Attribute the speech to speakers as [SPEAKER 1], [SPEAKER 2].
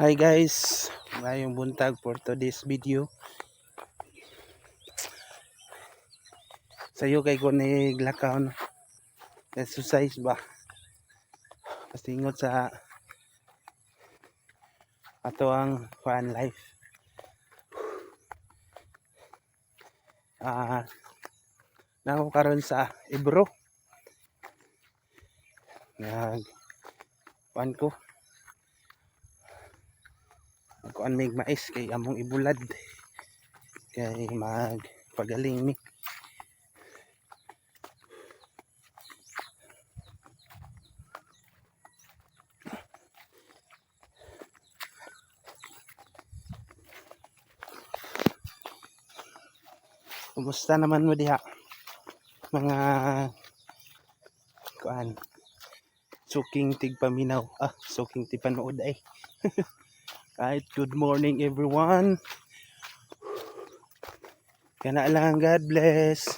[SPEAKER 1] Hi guys, ngayong buntag for today's video. Sayo kay ko niglakaw no. Exercise ba? Pasingot sa ato ang fan life. Nako karon sa Ibro. Nag pan ko. Ako ang may mais kay among ibulad. Kay magpagaling ni. Kumusta naman mo diha? Mga kuan suking tigpaminaw. Suking tigpanood ay. Kahit good morning everyone. Kana lang, God bless.